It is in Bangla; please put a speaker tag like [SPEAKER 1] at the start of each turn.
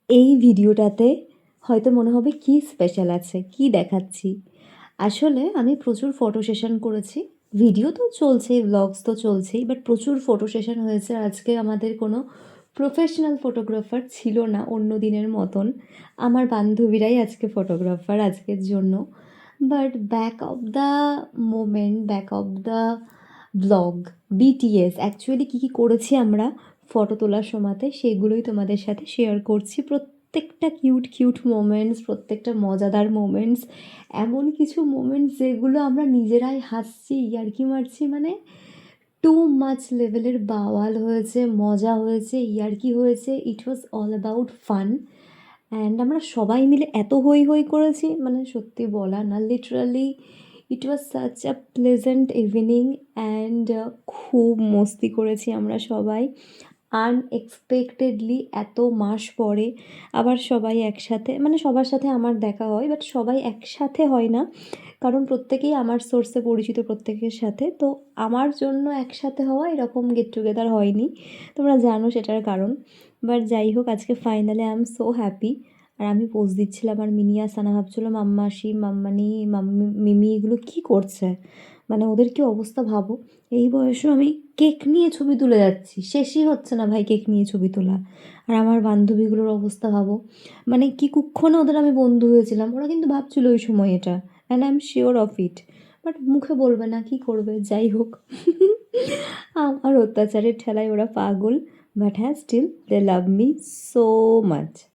[SPEAKER 1] এই ভিডিওটাতে হয়তো মনে হবে কী স্পেশাল আছে, কী দেখাচ্ছি। আসলে আমি প্রচুর ফটো সেশন করেছি। ভিডিও তো চলছেই, ভ্লগস তো চলছেই, বাট প্রচুর ফটো সেশন হয়েছে। আজকে আমাদের কোনো প্রফেশনাল ফটোগ্রাফার ছিল না অন্য দিনের মতন। আমার বান্ধবীরাই আজকে ফটোগ্রাফার আজকের জন্য। But back of the moment, back of the blog, BTS actually কী করেছি আমরা ফটো তোলার সময়তে সেগুলোই তোমাদের সাথে শেয়ার করছি। প্রত্যেকটা কিউট মোমেন্টস, প্রত্যেকটা মজাদার মোমেন্টস, এমন কিছু মোমেন্টস যেগুলো আমরা নিজেরাই হাসছি, ইয়ার্কি মারছি, মানে টু মাচ লেভেলের বাওয়াল হয়েছে, মজা হয়েছে, ইয়ার্কি হয়েছে। It was all about fun. And আমরা সবাই মিলে এত হই হই করেছি, মানে সত্যি বলা না, literally it was such a pleasant evening. And খুব মস্তি করেছি আমরা সবাই। আনএক্সপেক্টেডলি এত মাস পরে আবার সবাই একসাথে, মানে সবার সাথে আমার দেখা হয়, বাট সবাই একসাথে হয় না, কারণ প্রত্যেকেই আমার সোর্সে পরিচিত প্রত্যেকের সাথে। তো আমার জন্য একসাথে হওয়া এরকম গেট টুগেদার হয়নি, তোমরা জানো সেটার কারণ। বাট যাই হোক, আজকে finally I am so happy. আর আমি পোজ দিচ্ছিলাম, আর মিনি আর সানা ভাবছিলো মাম্মাসি, মাম্মানি, মিমি এগুলো কী করছে, মানে ওদের কী অবস্থা ভাবো। এই বয়সেও আমি কেক নিয়ে ছবি তুলে যাচ্ছি, শেষই হচ্ছে না ভাই কেক নিয়ে ছবি তোলা। আর আমার বান্ধবীগুলোর অবস্থা ভাবো, মানে কি কুক্ষণে ওদের আমি বন্ধু হয়েছিলাম। ওরা কিন্তু ভাবছিল ওই সময় এটা, and I am sure of it, but মুখে বলবে না, কি করবে। যাই হোক, আমার অত্যাচারের ঠেলায় ওরা পাগল, বাট হ্যাঁ still they love me so much.